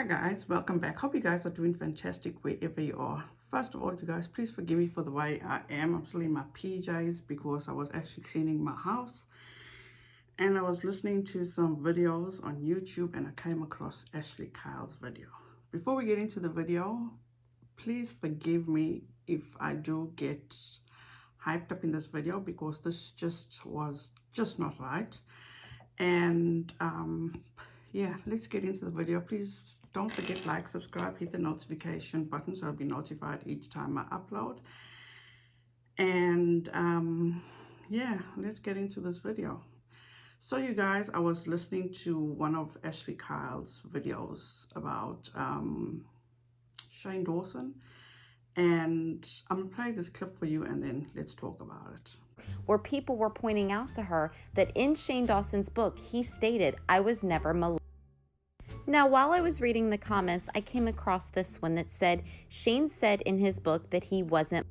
Hi guys, welcome back. Hope you guys are doing fantastic wherever you are. First of all, you guys, please forgive me for the way I am. I'm still in my PJs because I was actually cleaning my house and I was listening to some videos on YouTube and I came across Ashlye Kyle's video. Before we get into the video, please forgive me if I do get hyped up in this video because this was just not right. And yeah, let's get into the video. Please don't forget, like, subscribe, hit the notification button so I'll be notified each time I upload. And yeah, let's get into this video. So you guys, I was listening to one of Ashlye Kyle's videos about Shane Dawson, and I'm gonna play this clip for you and then let's talk about it. Where people were pointing out to her that in Shane Dawson's book, he stated, "I was never molested." Now, while I was reading the comments, I came across this one that said, Shane said in his book that he wasn't,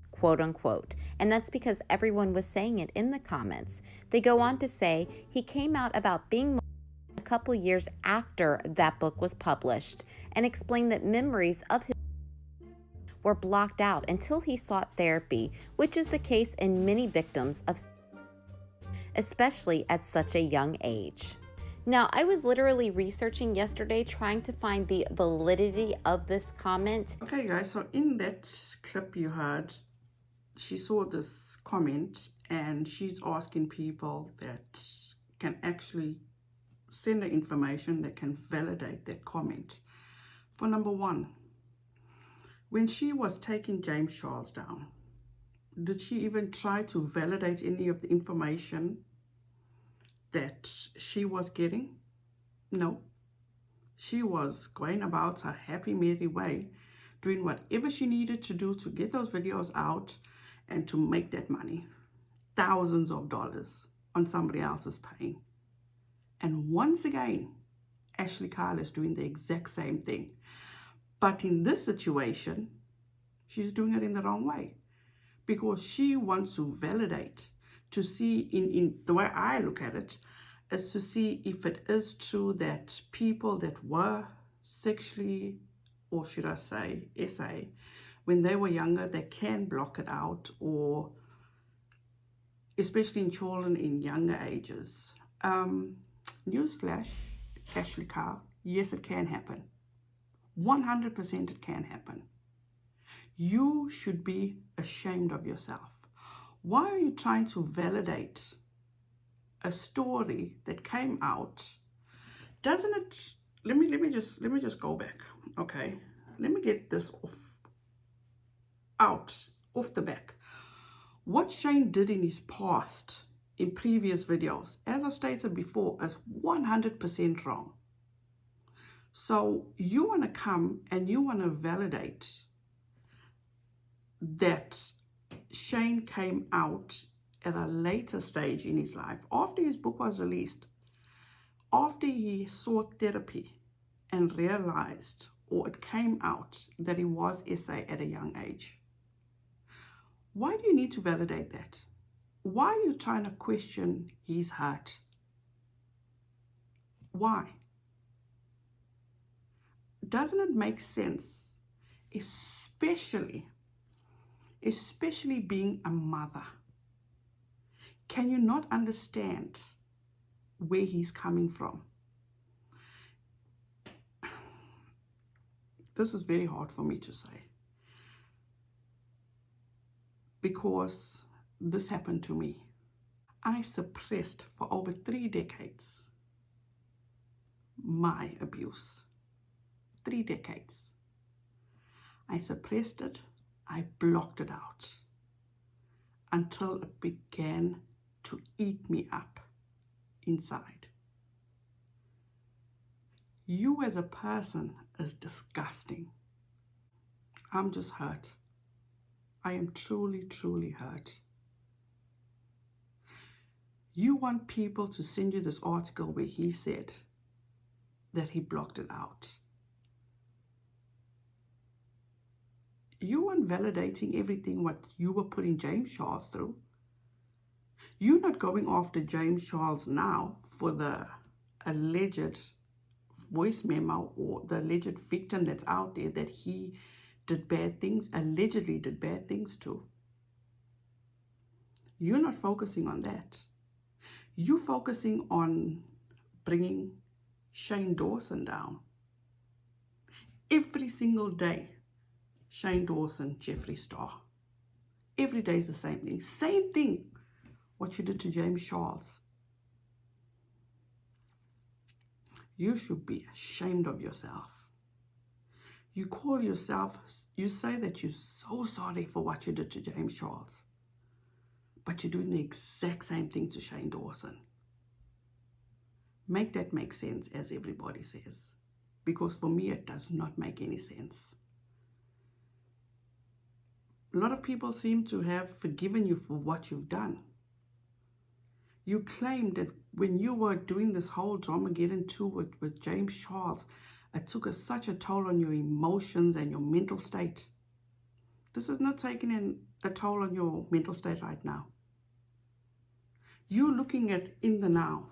quote unquote, and that's because everyone was saying it in the comments. They go on to say he came out about being molested a couple years after that book was published and explained that memories of his were blocked out until he sought therapy, which is the case in many victims of, especially at such a young age. Now, I was literally researching yesterday trying to find the validity of this comment. Okay guys, so in that clip you heard, she saw this comment and she's asking people that can actually send her information that can validate that comment. For number one, when she was taking James Charles down, did she even try to validate any of the information that she was getting? No. She was going about her happy merry way, doing whatever she needed to do to get those videos out and to make that money. Thousands of dollars on somebody else's pain. And once again, Ashlye Kyle is doing the exact same thing. But in this situation, she's doing it in the wrong way because she wants to validate, to see, in the way I look at it, is to see if it is true that people that were sexually, or should I say, SA, when they were younger, they can block it out, or especially in children in younger ages. Newsflash, Ashlye Kyle, yes, it can happen. 100% it can happen. You should be ashamed of yourself. Why are you trying to validate a story that came out? Doesn't it, let me just go back. Okay, let me get this off the back. What Shane did in his past, in previous videos, as I've stated before, is 100% wrong. So you want to come and you want to validate that Shane came out at a later stage in his life, after his book was released, after he sought therapy and realized, or it came out, that he was SA at a young age. Why do you need to validate that? Why are you trying to question his heart? Why? Doesn't it make sense, especially being a mother? Can you not understand where he's coming from? This is very hard for me to say because this happened to me. I suppressed for over 3 decades my abuse. 3 decades. I suppressed it, I blocked it out until it began to eat me up inside. You as a person is disgusting. I'm just hurt. I am truly, truly hurt. You want people to send you this article where he said that he blocked it out. You weren't validating everything what you were putting James Charles through. You're not going after James Charles now for the alleged voice memo or the alleged victim that's out there that he did bad things, allegedly did bad things to. You're not focusing on that. You're focusing on bringing Shane Dawson down. Every single day, Shane Dawson, Jeffree Star. Every day is the same thing. Same thing what you did to James Charles. You should be ashamed of yourself. You call yourself, you say that you're so sorry for what you did to James Charles, but you're doing the exact same thing to Shane Dawson. Make that make sense, as everybody says, because for me it does not make any sense. A lot of people seem to have forgiven you for what you've done. You claimed that when you were doing this whole Dramageddon 2 with James Charles, it took such a toll on your emotions and your mental state. This is not taking a toll on your mental state right now. You're looking at in the now.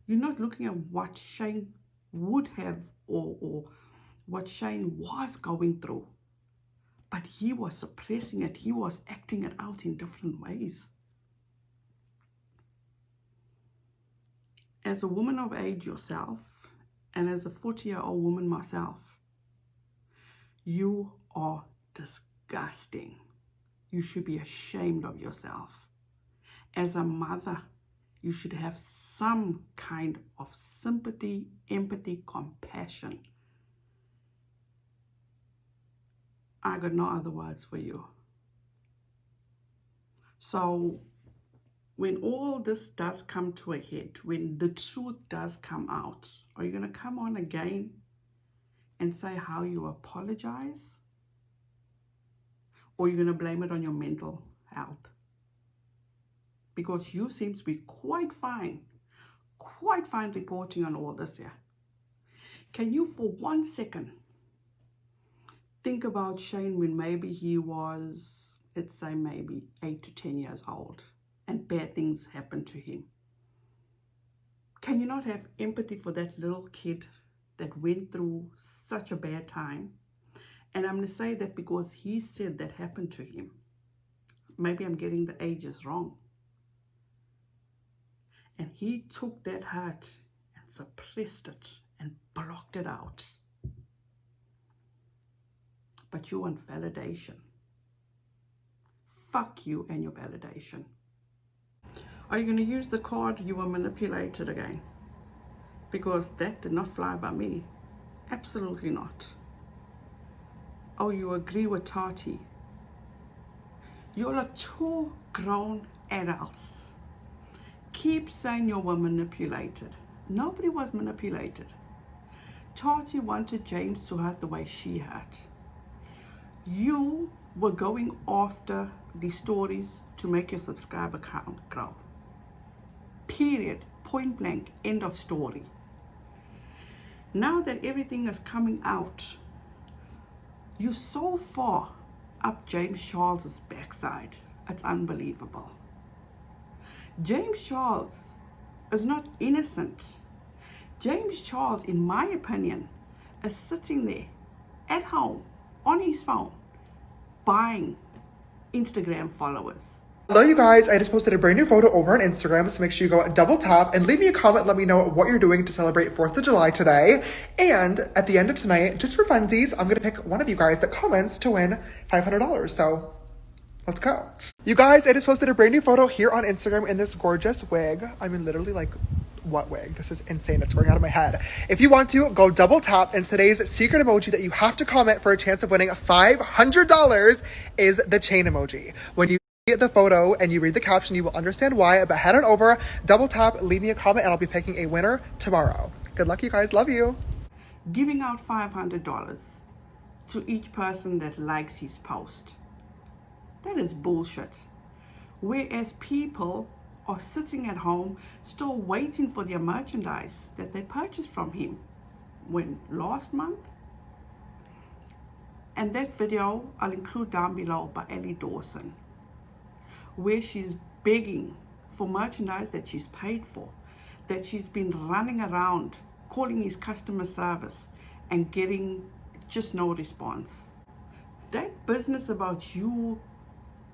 You're not looking at what Shane would have or what Shane was going through. But he was suppressing it. He was acting it out in different ways. As a woman of age yourself, and as a 40-year-old woman myself, you are disgusting. You should be ashamed of yourself. As a mother, you should have some kind of sympathy, empathy, compassion. I got no other words for you. So when all this does come to a head, when the truth does come out, are you going to come on again and say how you apologize? Or are you going to blame it on your mental health? Because you seem to be quite fine reporting on all this here. Can you for 1 second think about Shane when maybe he was, let's say maybe 8 to 10 years old and bad things happened to him? Can you not have empathy for that little kid that went through such a bad time? And I'm going to say that because he said that happened to him. Maybe I'm getting the ages wrong. And he took that hurt and suppressed it and blocked it out. But you want validation. Fuck you and your validation. Are you going to use the card you were manipulated again? Because that did not fly by me. Absolutely not. Oh, you agree with Tati. You're 2 grown adults. Keep saying you were manipulated. Nobody was manipulated. Tati wanted James to hurt the way she hurt. You were going after the stories to make your subscriber count grow. Period. Point blank. End of story. Now that everything is coming out, you're so far up James Charles's backside. It's unbelievable. James Charles is not innocent. James Charles, in my opinion, is sitting there at home on his phone buying Instagram followers. Hello you guys, I just posted a brand new photo over on Instagram, so make sure you go double tap and leave me a comment. Let me know what you're doing to celebrate 4th of July today. And at the end of tonight, just for funsies, I'm gonna pick one of you guys that comments to win $500. So let's go. You guys, I just posted a brand new photo here on Instagram in this gorgeous wig. I mean, literally like, what wig? This is insane. It's going out of my head. If you want to, go double tap, and today's secret emoji that you have to comment for a chance of winning $500 is the chain emoji. When you see the photo and you read the caption, you will understand why, but head on over, double tap, leave me a comment, and I'll be picking a winner tomorrow. Good luck, you guys. Love you. Giving out $500 to each person that likes his post. That is bullshit. Whereas people are sitting at home still waiting for their merchandise that they purchased from him when last month. And that video I'll include down below by Dawson, where she's begging for merchandise that she's paid for, that she's been running around calling his customer service and getting just no response. That business about you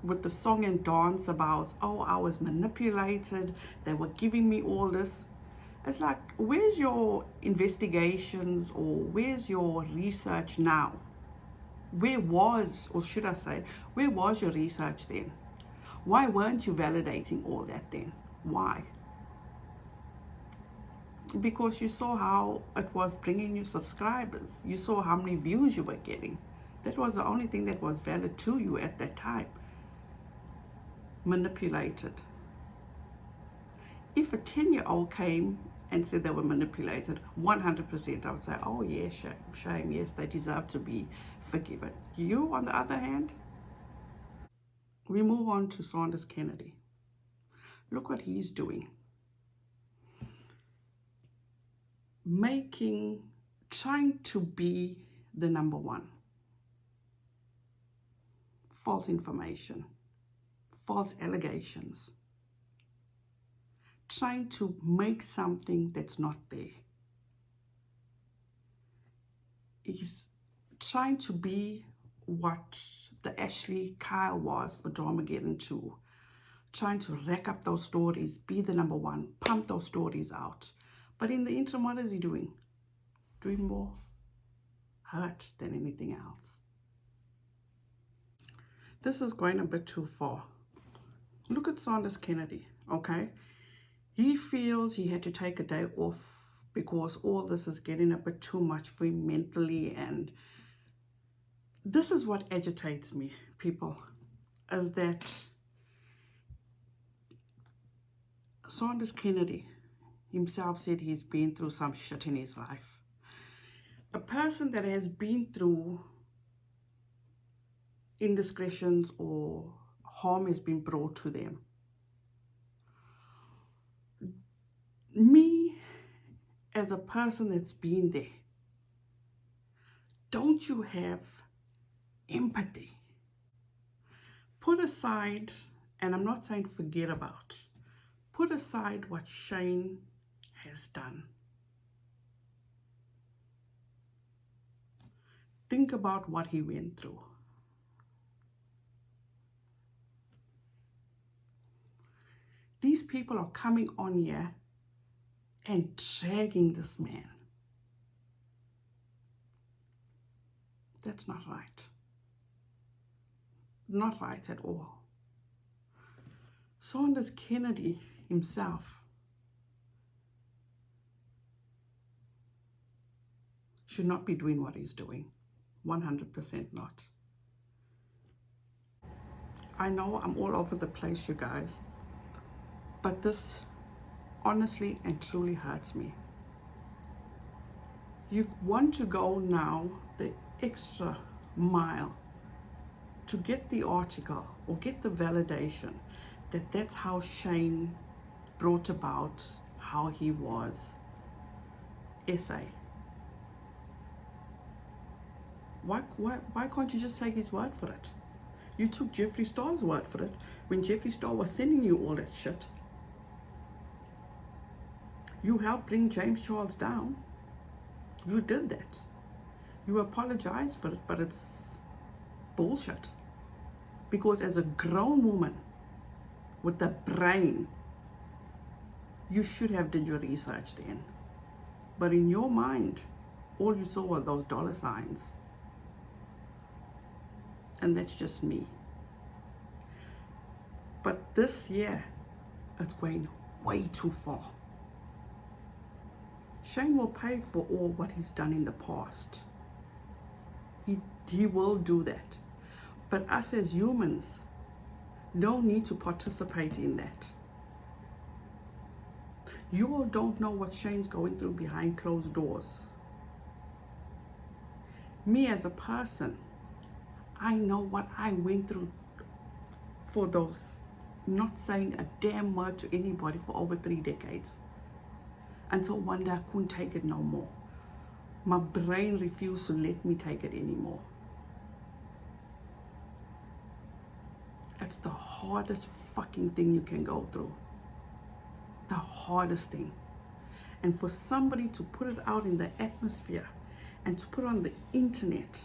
with the song and dance about, oh, I was manipulated, they were giving me all this. It's like, where's your investigations, or where's your research now? Where was, or should I say, where was your research then? Why weren't you validating all that then? Why? Because you saw how it was bringing you subscribers. You saw how many views you were getting. That was the only thing that was valid to you at that time. Manipulated. If a 10-year-old came and said they were manipulated, 100% I would say, oh yeah, shame, yes, they deserve to be forgiven. You, on the other hand, we move on to Sanders Kennedy. Look what he's doing. Trying to be the number one. False information, false allegations. Trying to make something that's not there. He's trying to be what the Ashlye Kyle was for Dramageddon 2. Trying to rack up those stories, be the number one, pump those stories out. But in the interim, what is he doing? Doing more hurt than anything else. This is going a bit too far. Look at Sanders Kennedy, okay? He feels he had to take a day off because all this is getting a bit too much for him mentally, and this is what agitates me, people, is that Sanders Kennedy himself said he's been through some shit in his life. A person that has been through indiscretions or harm has been brought to them. Me, as a person that's been there, don't you have empathy? Put aside, and I'm not saying forget about, put aside what Shane has done. Think about what he went through. These people are coming on here and dragging this man. That's not right. Not right at all. Sanders Kennedy himself should not be doing what he's doing. 100% not. I know I'm all over the place, you guys, but this honestly and truly hurts me. You want to go now the extra mile to get the article or get the validation that that's how Shane brought about how he was. SA. Why can't you just take his word for it? You took Jeffree Star's word for it when Jeffree Star was sending you all that shit. You helped bring James Charles down. You did that. You apologized for it, but it's bullshit. Because as a grown woman with a brain, you should have did your research then. But in your mind, all you saw were those dollar signs. And that's just me. But this year, it's going way too far. Shane will pay for all what he's done in the past. He will do that. But us as humans don't need to participate in that. You all don't know what Shane's going through behind closed doors. Me as a person, I know what I went through for those, not saying a damn word to anybody for over 3 decades. Until one day I couldn't take it no more. My brain refused to let me take it anymore. It's the hardest fucking thing you can go through. The hardest thing. And for somebody to put it out in the atmosphere and to put on the internet,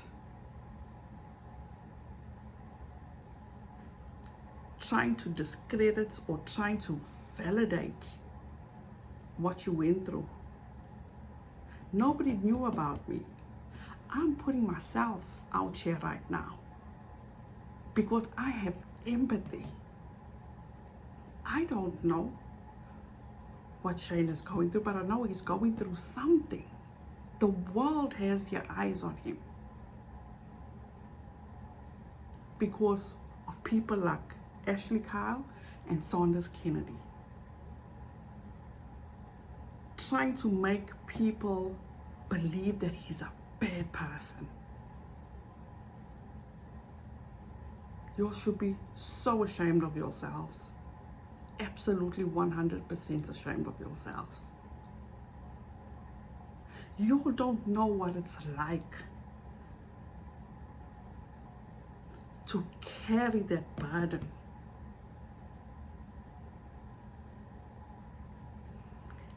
trying to discredit or trying to validate what you went through. Nobody knew about me. I'm putting myself out here right now because I have empathy. I don't know what Shane is going through, but I know he's going through something. The world has their eyes on him because of people like Ashlye Kyle and Saunders Kennedy, trying to make people believe that he's a bad person. You should be so ashamed of yourselves. Absolutely 100% ashamed of yourselves. You don't know what it's like to carry that burden.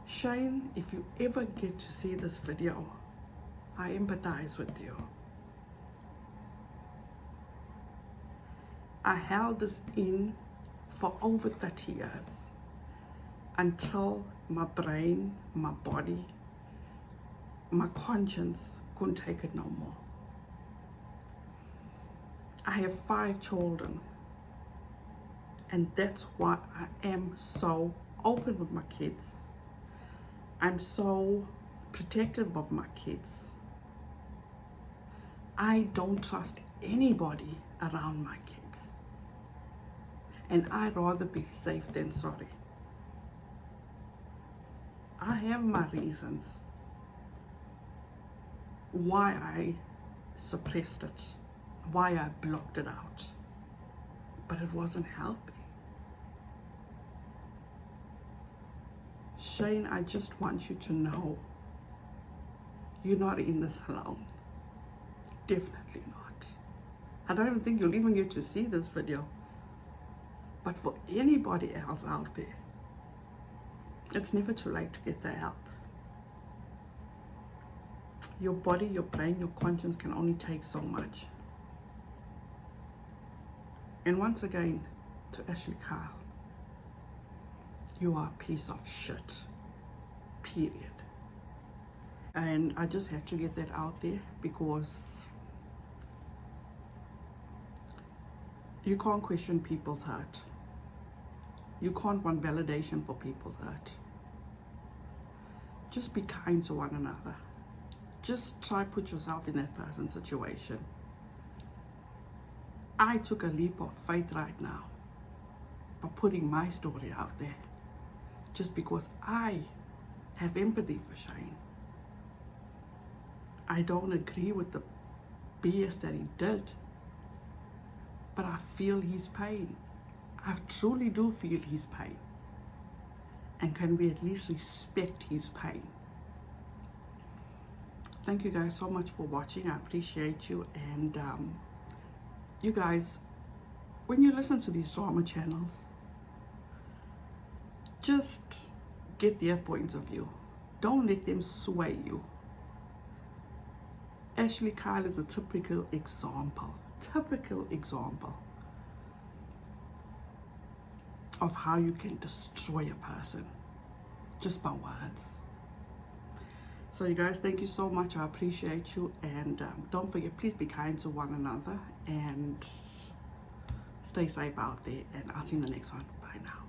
Shane, if you ever get to see this video, I empathize with you. I held this in for over 30 years until my brain, my body, my conscience couldn't take it no more. I have 5 children, and that's why I am so open with my kids. I'm so protective of my kids. I don't trust anybody around my kids. And I'd rather be safe than sorry. I have my reasons why I suppressed it, why I blocked it out, but it wasn't healthy. Shane, I just want you to know you're not in this alone. Definitely not. I don't even think you'll even get to see this video. But for anybody else out there, it's never too late to get the help. Your body, your brain, your conscience can only take so much. And once again, to Ashlye Kyle, you are a piece of shit, period. And I just had to get that out there because you can't question people's hurt. You can't want validation for people's hurt. Just be kind to one another. Just try put yourself in that person's situation. I took a leap of faith right now by putting my story out there just because I have empathy for Shane. I don't agree with the BS that he did, but I feel his pain. I truly do feel his pain. And can we at least respect his pain? Thank you guys so much for watching. I appreciate you. And you guys, when you listen to these drama channels, just get their points of view. Don't let them sway you. Ashlye Kyle is a typical example of how you can destroy a person just by words. So you guys, thank you so much. I appreciate you. And don't forget, please be kind to one another and stay safe out there. And I'll see you in the next one. Bye now.